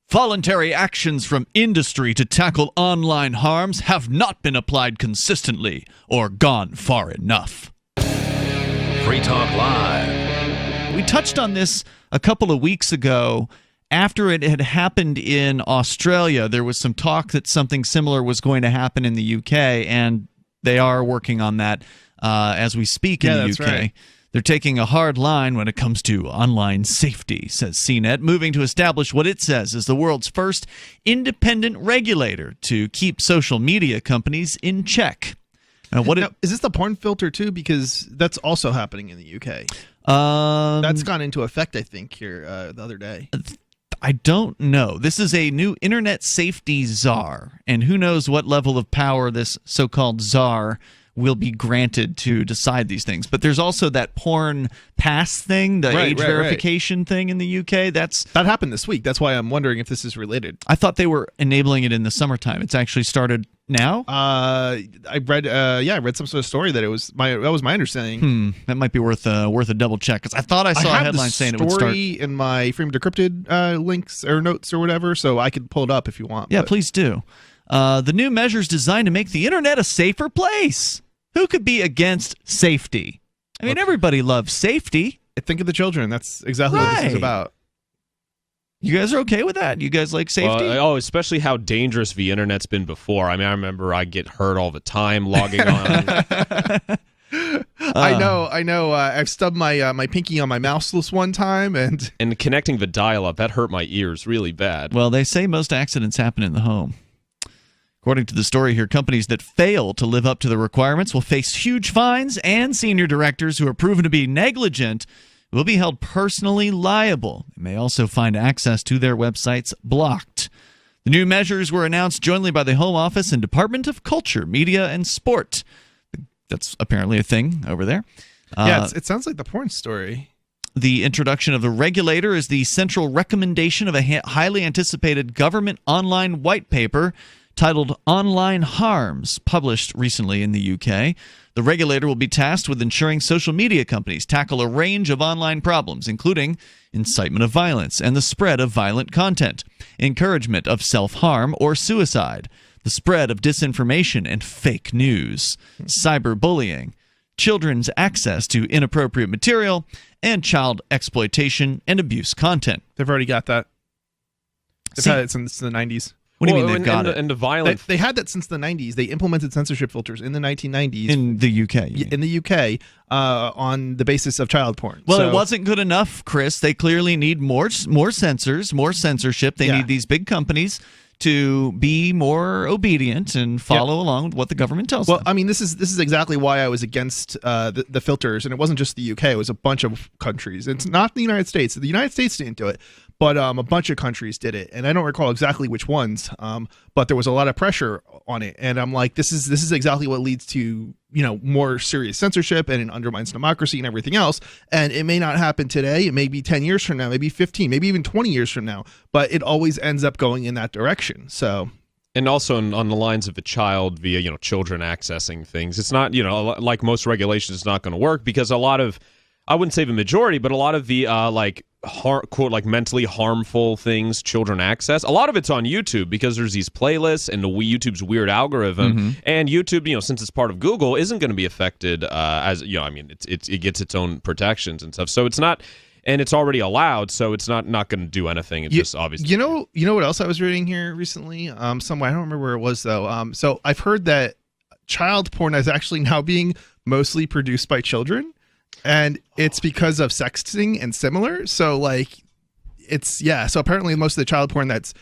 Voluntary actions from industry to tackle online harms have not been applied consistently or gone far enough. Free Talk Live. We touched on this a couple of weeks ago. After it had happened in Australia, there was some talk that something similar was going to happen in the UK, and they are working on that as we speak in the UK. Right. They're taking a hard line when it comes to online safety, says CNET, moving to establish what it says is the world's first independent regulator to keep social media companies in check. Now, is this the porn filter too? Because that's also happening in the UK. That's gone into effect, I think, here the other day. I don't know. This is a new internet safety czar, and who knows what level of power this so-called czar will be granted to decide these things. But there's also that porn pass thing, the age verification thing in the UK. That happened this week. That's why I'm wondering if this is related. I thought they were enabling it in the summertime. It's actually started now? I read some sort of story that that was my understanding. That might be worth a double check, because I thought I saw a headline saying it would start. I have the story in my Freedom Decrypted links or notes or whatever, so I could pull it up if you want. Yeah, please do. The new measures designed to make the internet a safer place. Who could be against safety? I mean, everybody loves safety. Think of the children. That's exactly what this is about. You guys are okay with that? You guys like safety? Especially how dangerous the internet's been before. I mean, I remember I get hurt all the time logging on. I know. I've stubbed my pinky on my mouseless one time, and connecting the dial-up, that hurt my ears really bad. Well, they say most accidents happen in the home. According to the story here, companies that fail to live up to the requirements will face huge fines, and senior directors who are proven to be negligent will be held personally liable. They may also find access to their websites blocked. The new measures were announced jointly by the Home Office and Department of Culture, Media, and Sport. That's apparently a thing over there. It sounds like the porn story. The introduction of the regulator is the central recommendation of a highly anticipated government online white paper titled Online Harms, published recently in the UK. The regulator will be tasked with ensuring social media companies tackle a range of online problems, including incitement of violence and the spread of violent content, encouragement of self-harm or suicide, the spread of disinformation and fake news, cyberbullying, children's access to inappropriate material, and child exploitation and abuse content. They've already got that. They've had it since the 90s. What do you mean they've got it? And the violence. They had that since the 90s. They implemented censorship filters in the 1990s. In the UK. In the UK, on the basis of child porn. Well, it wasn't good enough, Chris. They clearly need more censors, more censorship. They need these big companies to be more obedient and follow along with what the government tells them. Well, I mean, this is exactly why I was against the filters, and it wasn't just the UK. It was a bunch of countries. It's not the United States. The United States didn't do it, but a bunch of countries did it, and I don't recall exactly which ones. But there was a lot of pressure on it, and I'm like, this is exactly what leads to more serious censorship, and it undermines democracy and everything else. And it may not happen today. It may be 10 years from now, maybe 15, maybe even 20 years from now. But it always ends up going in that direction. So. And also on the lines of a child via children accessing things, it's not like most regulations, it's not going to work because a lot of, I wouldn't say the majority, but a lot of the quote mentally harmful things children access, a lot of it's on YouTube because there's these playlists and YouTube's weird algorithm, and YouTube, since it's part of Google, isn't going to be affected as I mean, it gets its own protections and stuff, so it's not. And it's already allowed, so it's not going to do anything. It's just obviously. You know what else I was reading here recently? Somewhere, I don't remember where it was though. So I've heard that child porn is actually now being mostly produced by children, and it's because of sexting and similar. So so apparently most of the child porn that's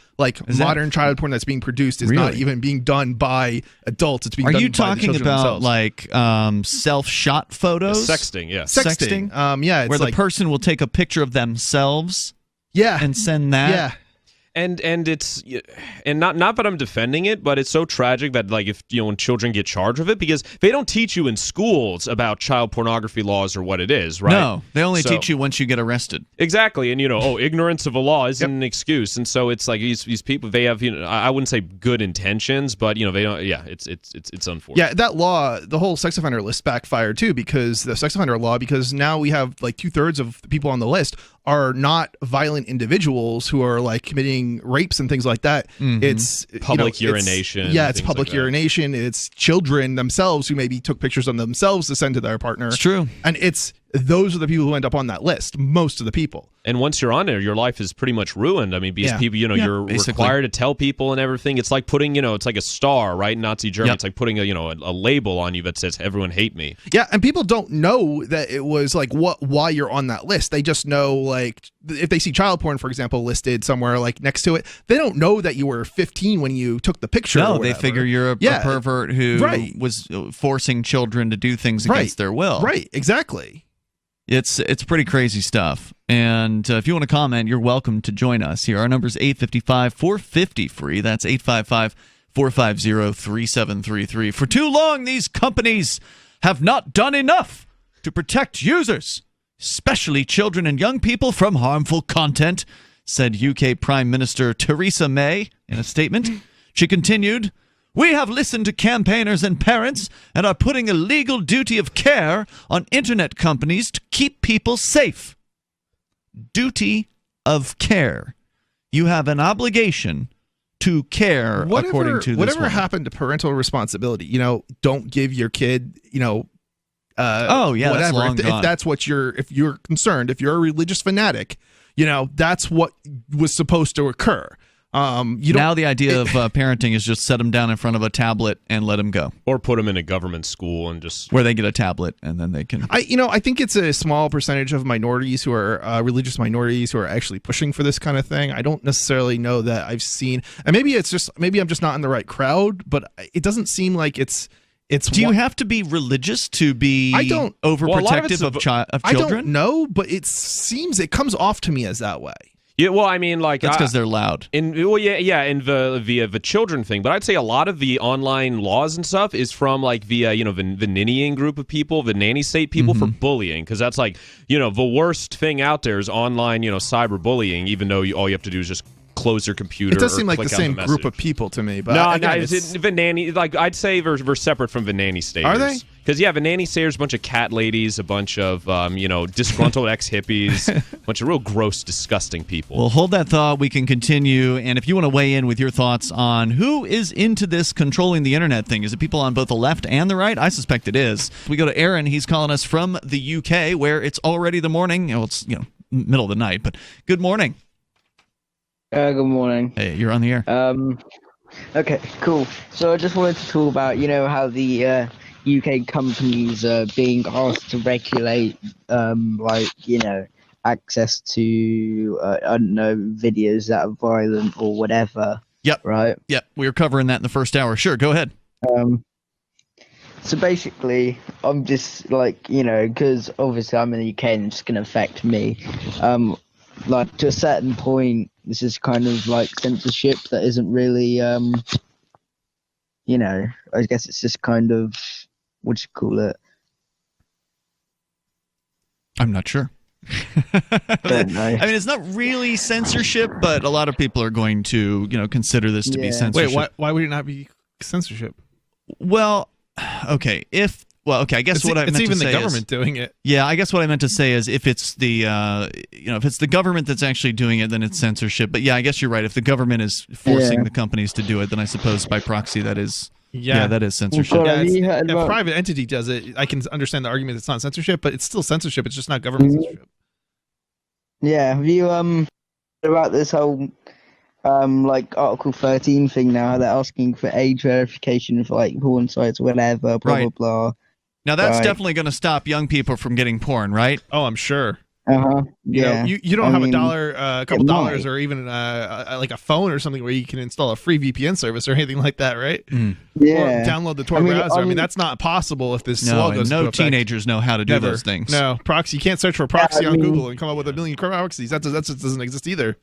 modern child porn that's being produced is not even being done by adults. It's being done by the children themselves. Are you talking about self-shot photos? Sexting, yeah. Sexting? It's where the person will take a picture of themselves and send that? Yeah. And it's not that I'm defending it, but it's so tragic that if when children get charged with it, because they don't teach you in schools about child pornography laws or what it is, right? No, they only teach you once you get arrested. Exactly, and ignorance of a law isn't an excuse, and so it's like these people, they have I wouldn't say good intentions, but they don't. Yeah, it's unfortunate. Yeah, that law, the whole sex offender list backfired too, because the sex offender law, because now we have 2/3 of the people on the list are not violent individuals who are like committing rapes and things like that. It's Public urination. It's things public like that. urination. It's children themselves who maybe took pictures of themselves to send to their partner. It's true. And those are the people who end up on that list. Most of the people. And once you're on there, your life is pretty much ruined. I mean, because people, you're basically required to tell people and everything. It's like putting, it's like a star, right? In Nazi Germany, it's like putting a label on you that says everyone hate me. Yeah, and people don't know that it was like why you're on that list. They just know, like, if they see child porn, for example, listed somewhere like next to it, they don't know that you were 15 when you took the picture. No, they figure you're a pervert who was forcing children to do things against their will. Right, exactly. It's pretty crazy stuff. And if you want to comment, you're welcome to join us here. Our number is 855-450-FREE. That's 855-450-3733. For too long, these companies have not done enough to protect users, especially children and young people, from harmful content, said UK Prime Minister Theresa May in a statement. She continued, "We have listened to campaigners and parents and are putting a legal duty of care on internet companies to keep people safe." Duty of care. You have an obligation to care, according to this whatever woman. happened to parental responsibility? Don't give your kid, that's whatever. long If gone. that's what if you're concerned, if you're a religious fanatic, that's what was supposed to occur. Now the idea of parenting is just set them down in front of a tablet and let them go, Or put them in a government school and just... where they get a tablet and then they can. I think it's a small percentage of minorities who are religious minorities who are actually pushing for this kind of thing. I don't necessarily know that I've seen, and maybe I'm just not in the right crowd, but it doesn't seem like it's. Do you have to be religious to be overprotective of children? I don't know, but it comes off to me as that way. Yeah, well, I mean, like... That's because they're loud. In the children thing, but I'd say a lot of the online laws and stuff is from like the nannying group of people, the nanny state people for bullying, because that's like the worst thing out there is online cyberbullying. Even though all you have to do is just close your computer. It does seem like the click on same message. group of people to me. But No, again, the nanny. Like I'd say we're separate from the nanny staters. Are they? Because the nanny staters, a bunch of cat ladies, a bunch of disgruntled ex-hippies, a bunch of real gross, disgusting people. Well, hold that thought. We can continue. And if you want to weigh in with your thoughts on who is into this controlling the internet thing, is it people on both the left and the right? I suspect it is. We go to Aaron. He's calling us from the UK, where it's already the morning. Well, it's middle of the night, but good morning. Good morning. Hey, you're on the air. Okay, cool. So I just wanted to talk about, how the UK companies are being asked to regulate, access to, videos that are violent or whatever. Yep. Right? Yep. We were covering that in the first hour. Sure, go ahead. So basically, I'm just because obviously I'm in the UK and it's going to affect me. To a certain point, this is kind of like censorship that isn't really, I guess it's just kind of, what do you call it? I'm not sure. Don't know. I mean, it's not really censorship, but a lot of people are going to, consider this to be censorship. Wait, why would it not be censorship? Well, okay. I guess what I meant to say it's even the is, government doing it. Yeah, I guess what I meant to say is if it's the if it's the government that's actually doing it, then it's censorship. But yeah, I guess you're right. If the government is forcing the companies to do it, then I suppose by proxy that is that is censorship. Well, Yeah, have you if heard a private entity does it, I can understand the argument it's not censorship, but it's still censorship. It's just not government censorship. Yeah, have you heard about this whole Article 13 thing now? They're asking for age verification for porn sites or whatever, blah Right. blah blah. Now that's Right. definitely going to stop young people from getting porn, right? Oh, I'm sure. Yeah. You don't have a couple it dollars, might. or even like a phone or something where you can install a free VPN service or anything like that, right? Yeah. Or download the Tor browser. I mean, mean- that's not possible if this No, law and goes no into effect. teenagers know how to do Never. those things. No, proxy. You can't search for proxy Yeah, I on mean- Google and come up with a million proxies. That just doesn't exist either.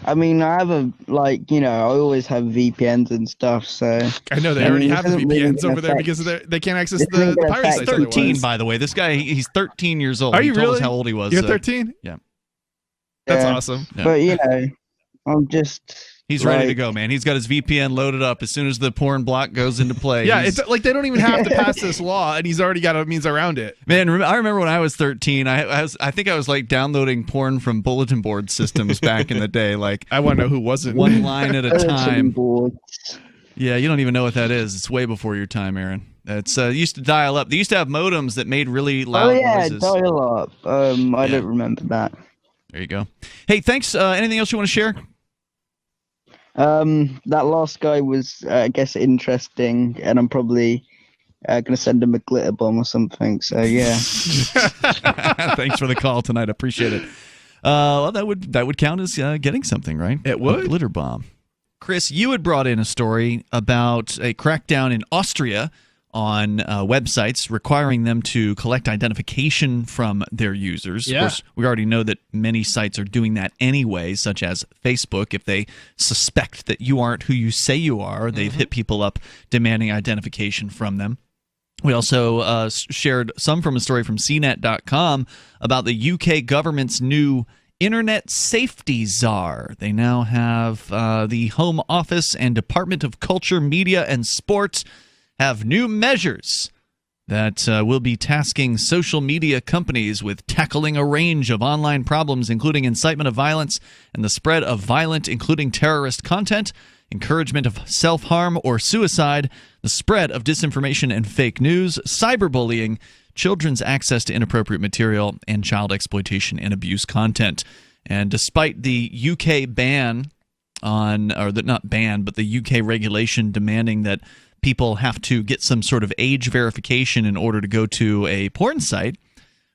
I mean, I have I always have VPNs and stuff, so... I know they I already mean, have it the doesn't really VPNs over there affect- because they can't access It the doesn't pirate affect sites. 13, otherwise. by the way. This guy, he's 13 years old. Are He you told us really? how old he was. You're so- 13? Yeah. That's Yeah. awesome. Yeah. But, I'm just, He's ready to go, man. He's got his VPN loaded up as soon as the porn block goes into play. Yeah, it's like they don't even have to pass this law, and he's already got a means around it. Man, I remember when I was 13, I think I was like downloading porn from bulletin board systems back in the day. Like, I want to know who wasn't. One line at a time. Boards. Yeah, you don't even know what that is. It's way before your time, Aaron. It's used to dial up. They used to have modems that made really loud noises. Dial up. I don't remember that. There you go. Hey, thanks. Anything else you want to share? That last guy was, I guess, interesting, and I'm probably going to send him a glitter bomb or something. So yeah. Thanks for the call tonight. Appreciate it. Well, that would count as getting something, right? It would. A glitter bomb. Chris, you had brought in a story about a crackdown in Austria on websites requiring them to collect identification from their users. Yeah. Of course, we already know that many sites are doing that anyway, such as Facebook. If they suspect that you aren't who you say you are, they've hit people up demanding identification from them. We also shared some from a story from CNET.com about the UK government's new Internet Safety Czar. They now have the Home Office and Department of Culture, Media and Sport have new measures that will be tasking social media companies with tackling a range of online problems, including incitement of violence and the spread of violent, including terrorist content, encouragement of self-harm or suicide, the spread of disinformation and fake news, cyberbullying, children's access to inappropriate material, and child exploitation and abuse content. And despite the UK ban on, or the, not ban, but the UK regulation demanding that people have to get some sort of age verification in order to go to a porn site,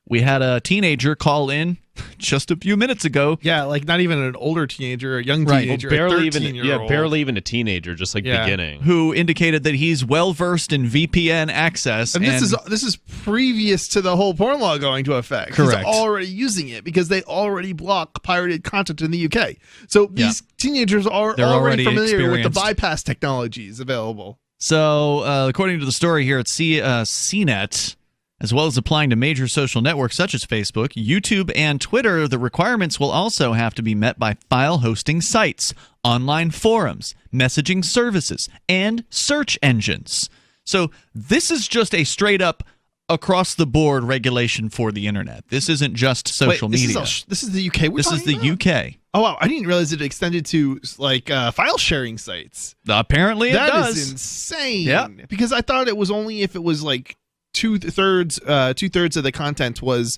we had a teenager call in just a few minutes ago. Yeah, like not even an older teenager, a young teenager, well, barely a 13-year-old. barely even a teenager, just like beginning. Who indicated that he's well versed in VPN access, and this is previous to the whole porn law going to effect. Correct. He's already using it because they already block pirated content in the UK. So these teenagers are already familiar with the bypass technologies available. So, according to the story here at CNET, as well as applying to major social networks such as Facebook, YouTube, and Twitter, the requirements will also have to be met by file hosting sites, online forums, messaging services, and search engines. So this is just a straight-up across-the-board regulation for the internet. This isn't just social media. This is the UK This is the UK. Oh, wow. I didn't realize it extended to like file sharing sites. Apparently it does. That is insane. Yeah. Because I thought it was only if it was like two-thirds of the content was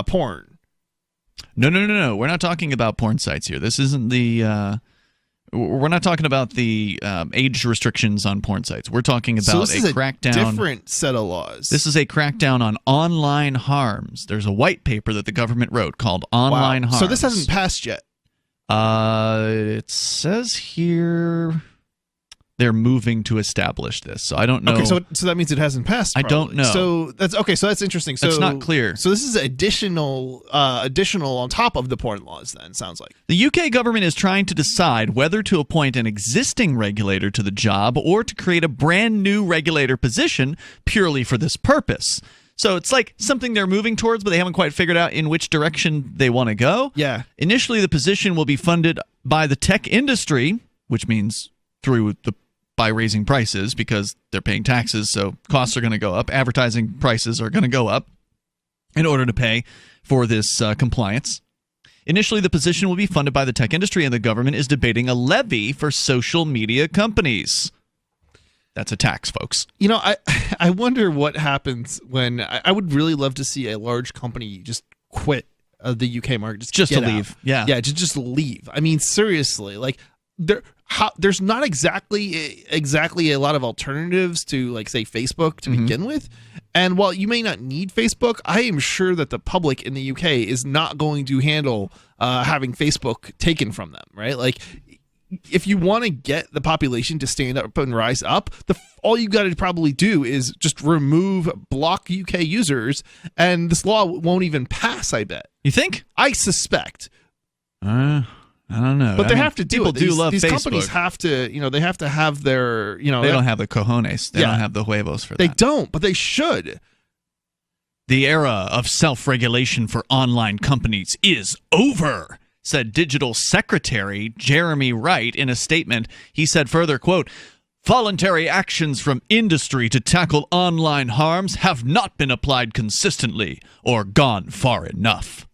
porn. No. We're not talking about porn sites here. This isn't the... we're not talking about the age restrictions on porn sites. We're talking about so this is crackdown. A different set of laws. This is a crackdown on online harms. There's a white paper that the government wrote called Online Harms. So this hasn't passed yet. It says here they're moving to establish this. So I don't know. Okay, so that means it hasn't passed. Probably. I don't know. So that's okay. So that's interesting. So it's not clear. So this is additional on top of the porn laws. Then sounds like the UK government is trying to decide whether to appoint an existing regulator to the job or to create a brand new regulator position purely for this purpose. So it's like something they're moving towards, but they haven't quite figured out in which direction they want to go. Yeah. Initially, the position will be funded by the tech industry, which means by raising prices because they're paying taxes, so costs are going to go up. Advertising prices are going to go up in order to pay for this compliance. Initially, the position will be funded by the tech industry, and the government is debating a levy for social media companies. That's a tax, folks. You know, I wonder what happens when I would really love to see a large company just quit the UK market, just to leave. Yeah, to just leave. I mean, seriously, like there's not exactly a lot of alternatives to, like, say, Facebook to begin with. And while you may not need Facebook, I am sure that the public in the UK is not going to handle having Facebook taken from them, right? Like, if you want to get the population to stand up and rise up, all you got to probably do is just block UK users, and this law won't even pass, I bet. You think? I suspect. I don't know. But they have to do people it. Do love these Facebook. Companies have to, they have to have their, They don't have the cojones. They don't have the huevos for that. They don't, but they should. The era of self-regulation for online companies is over, said Digital Secretary Jeremy Wright in a statement. He said further, quote, voluntary actions from industry to tackle online harms have not been applied consistently or gone far enough.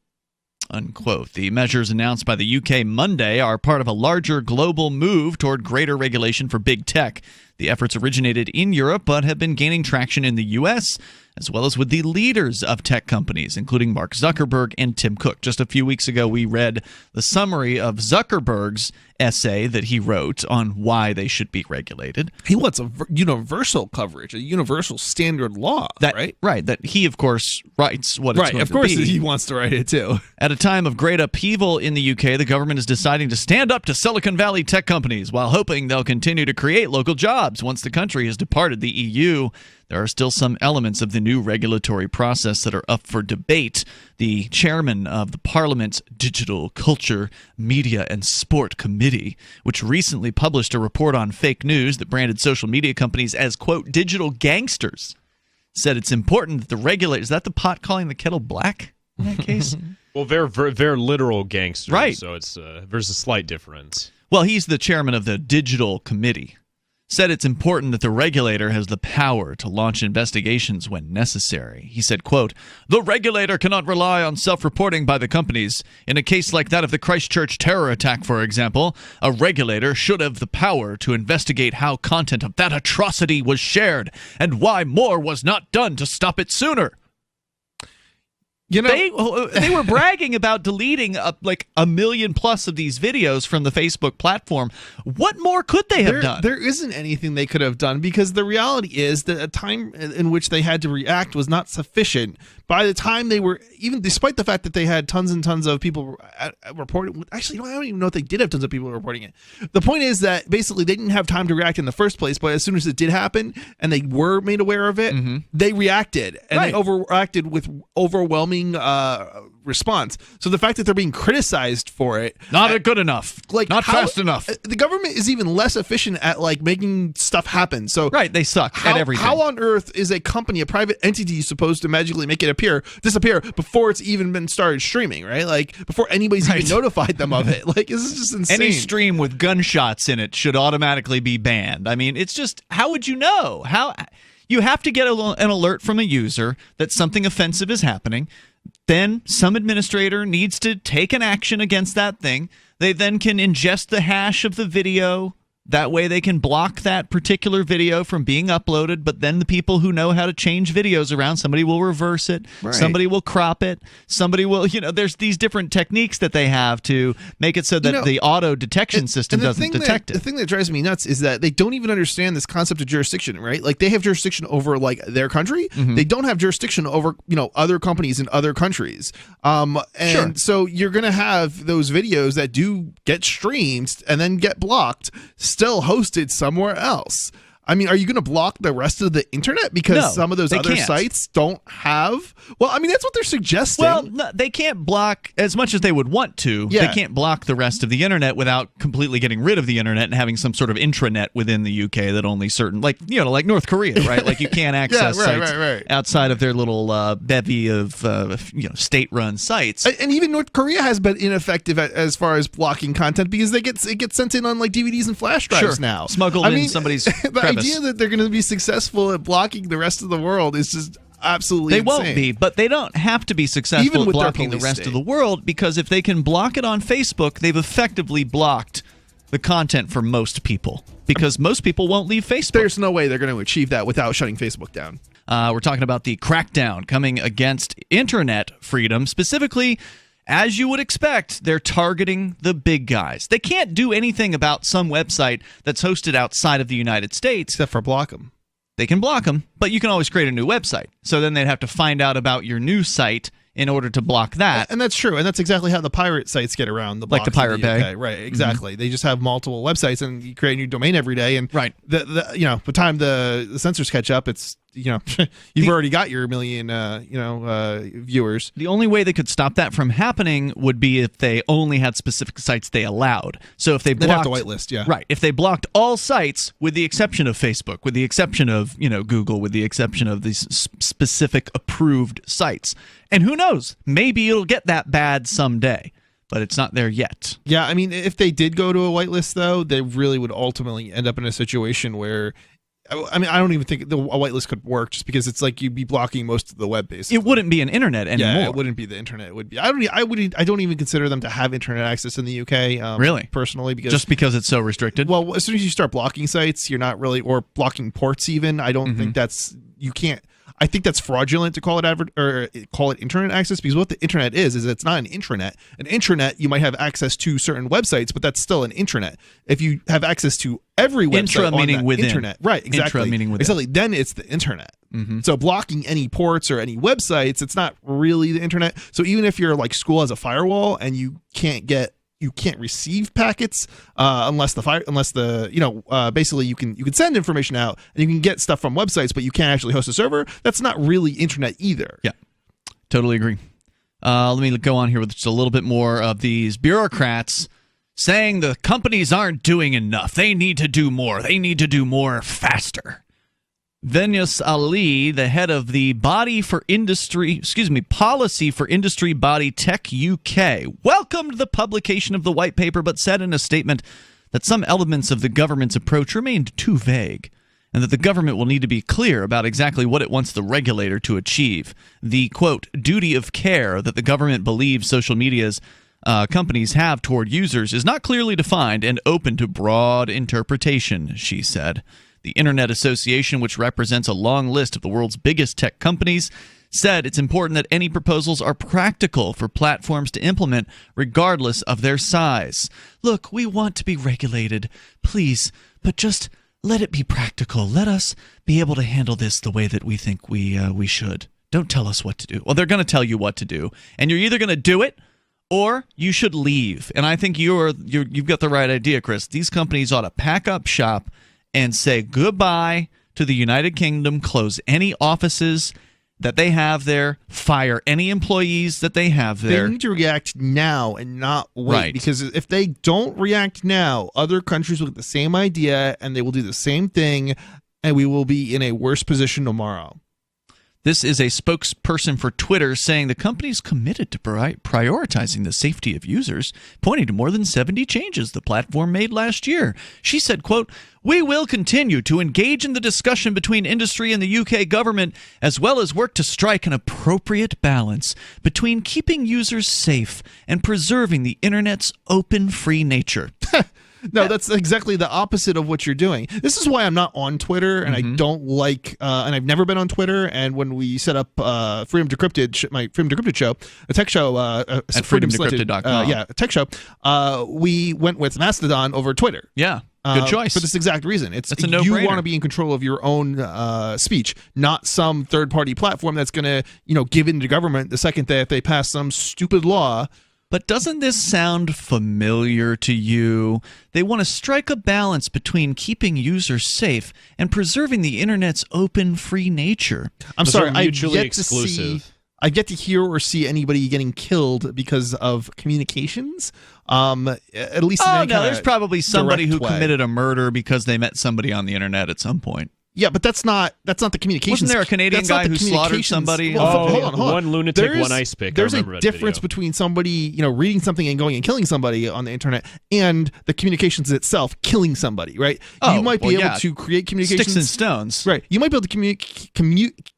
Unquote. The measures announced by the UK Monday are part of a larger global move toward greater regulation for big tech. The efforts originated in Europe but have been gaining traction in the US, as well as with the leaders of tech companies, including Mark Zuckerberg and Tim Cook. Just a few weeks ago, we read the summary of Zuckerberg's essay that he wrote on why they should be regulated. He wants a universal coverage, a universal standard law, right? Right, that he, of course, writes what it's going to be. Right, of course he wants to write it, too. At a time of great upheaval in the UK, the government is deciding to stand up to Silicon Valley tech companies while hoping they'll continue to create local jobs once the country has departed the EU. There are still some elements of the new regulatory process that are up for debate. The chairman of the Parliament's Digital Culture, Media and Sport Committee, which recently published a report on fake news that branded social media companies as, quote, digital gangsters, said it's important that the regulators... Is that the pot calling the kettle black in that case? Well, they're literal gangsters, right. So it's there's a slight difference. Well, he's the chairman of the Digital Committee. Said it's important that the regulator has the power to launch investigations when necessary. He said, quote, the regulator cannot rely on self-reporting by the companies. In a case like that of the Christchurch terror attack, for example, a regulator should have the power to investigate how content of that atrocity was shared and why more was not done to stop it sooner. You know, they were bragging about deleting like 1 million plus of these videos from the Facebook platform. What more could they have done? There isn't anything they could have done because the reality is that a time in which they had to react was not sufficient. By the time they were, even despite the fact that they had tons and tons of people reporting, actually, I don't even know if they did have tons of people reporting it. The point is that basically they didn't have time to react in the first place, but as soon as it did happen and they were made aware of it, they reacted and they overreacted with overwhelming response. So the fact that they're being criticized for it, not good enough, like not fast enough. The government is even less efficient at like making stuff happen. So they suck at everything. How on earth is a company, a private entity, supposed to magically make it disappear before it's even been started streaming? Right, like before anybody's even notified them of it. Like this is just insane. Any stream with gunshots in it should automatically be banned. I mean, it's just, how would you know? How you have to get an alert from a user that something offensive is happening. Then some administrator needs to take an action against that thing. They then can ingest the hash of the video. That way they can block that particular video from being uploaded, but then the people who know how to change videos around, somebody will reverse it, somebody will crop it, somebody will, there's these different techniques that they have to make it so that the auto detection system doesn't detect it. The thing that drives me nuts is that they don't even understand this concept of jurisdiction, right? Like they have jurisdiction over like their country. They don't have jurisdiction over, other companies in other countries. So you're going to have those videos that do get streamed and then get blocked still hosted somewhere else. I mean, are you going to block the rest of the internet because some of those other sites don't have? Well, I mean, that's what they're suggesting. Well, no, they can't block as much as they would want to. Yeah. They can't block the rest of the internet without completely getting rid of the internet and having some sort of intranet within the UK that only certain, like North Korea, right? Like you can't access sites outside of their little bevy of state-run sites. And even North Korea has been ineffective as far as blocking content because it gets sent in on like DVDs and flash drives now, smuggled in somebody's. The idea that they're going to be successful at blocking the rest of the world is just absolutely insane. Won't be, but they don't have to be successful at blocking the rest of the world, because if they can block it on Facebook, they've effectively blocked the content for most people, because most people won't leave Facebook. There's no way they're going to achieve that without shutting Facebook down. We're talking about the crackdown coming against internet freedom, specifically. As you would expect, they're targeting the big guys. They can't do anything about some website that's hosted outside of the United States. Except for block them. They can block them, but you can always create a new website. So then they'd have to find out about your new site in order to block that. And that's true. And that's exactly how the pirate sites get around the blocks. Like the Pirate Bay. Right, exactly. They just have multiple websites and you create a new domain every day. And by the time the censors catch up, it's you've already got your million viewers. The only way they could stop that from happening would be if they only had specific sites they allowed. So if they'd have to whitelist, right. If they blocked all sites with the exception of Facebook, with the exception of Google, with the exception of these specific approved sites, and who knows, maybe it'll get that bad someday. but it's not there yet. Yeah, I mean, if they did go to a whitelist, though, they really would ultimately end up in a situation where, I mean, I don't even think a whitelist could work, just because it's like you'd be blocking most of the web base. It wouldn't be an internet anymore. Yeah, it wouldn't be the internet. It would be. I don't even consider them to have internet access in the UK. Really? Personally, just because it's so restricted. Well, as soon as you start blocking sites, you're not really, or blocking ports even. I don't think you can't. I think that's fraudulent to call it call it internet access, because what the internet is it's not an intranet. An intranet, you might have access to certain websites, but that's still an intranet. If you have access to every website Intra on meaning that within. internet, right? Exactly. Intra meaning within. Exactly. Then it's the internet. So blocking any ports or any websites, it's not really the internet. So even if your school has a firewall and you can't receive packets basically you can send information out and you can get stuff from websites, but you can't actually host a server. That's not really internet either. Yeah, totally agree. Let me go on here with just a little bit more of these bureaucrats saying the companies aren't doing enough. They need to do more. They need to do more faster. Venyas Ali, the head of the Policy for Industry body Tech UK, welcomed the publication of the white paper, but said in a statement that some elements of the government's approach remained too vague, and that the government will need to be clear about exactly what it wants the regulator to achieve. The, quote, duty of care that the government believes social media's companies have toward users is not clearly defined and open to broad interpretation, she said. The Internet Association, which represents a long list of the world's biggest tech companies, said it's important that any proposals are practical for platforms to implement regardless of their size. Look, we want to be regulated, please, but just let it be practical. Let us be able to handle this the way that we think we should. Don't tell us what to do. Well, they're going to tell you what to do, and you're either going to do it or you should leave. And I think you've got the right idea, Chris. These companies ought to pack up shop and say goodbye to the United Kingdom, close any offices that they have there, fire any employees that they have there. They need to react now and not wait. Right. Because if they don't react now, other countries will get the same idea and they will do the same thing, and we will be in a worse position tomorrow. This is a spokesperson for Twitter saying the company is committed to prioritizing the safety of users, pointing to more than 70 changes the platform made last year. She said, quote, "We will continue to engage in the discussion between industry and the UK government, as well as work to strike an appropriate balance between keeping users safe and preserving the Internet's open, free nature." No, that's exactly the opposite of what you're doing. This is why I'm not on Twitter, and I don't like, and I've never been on Twitter. And when we set up Freedom Decrypted, my Freedom Decrypted show, a tech show at freedomdecrypted.com, a tech show, we went with Mastodon over Twitter. Yeah. Good choice. For this exact reason. That's a no-brainer. You want to be in control of your own speech, not some third-party platform that's going to, give in to government the second that they pass some stupid law. But doesn't this sound familiar to you? They want to strike a balance between keeping users safe and preserving the Internet's open, free nature. I'm sorry, I mutually exclusive. I get to hear or see anybody getting killed because of communications. At least. There's probably somebody who way. committed a murder because they met somebody on the internet at some point. Yeah, but that's not the communications. Wasn't there a Canadian guy who slaughtered somebody? Well, hold on. One lunatic, one ice pick. There's a difference between somebody, reading something and going and killing somebody on the internet, and the communications itself killing somebody, right? You might be able to create communications. Sticks and stones. Right. You might be able to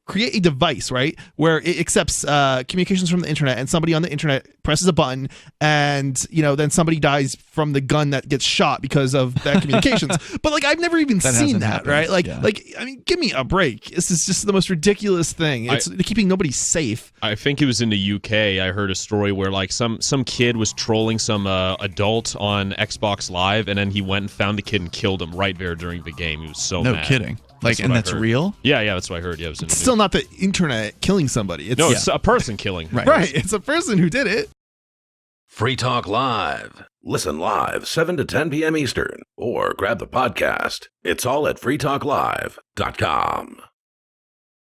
create a device, right, where it accepts communications from the internet, and somebody on the internet presses a button, and then somebody dies from the gun that gets shot because of that communications. But I've never even seen that, right? I mean, give me a break. This is just the most ridiculous thing. It's keeping nobody safe. I think it was in the UK. I heard a story where some kid was trolling some adult on Xbox Live, and then he went and found the kid and killed him right there during the game. He was so mad. No kidding. That's real? Yeah, that's what I heard. Yeah, it was still not the internet killing somebody. It's a person killing. Right. It's a person who did it. Free Talk Live. Listen live 7 to 10 p.m. Eastern or grab the podcast. It's all at freetalklive.com.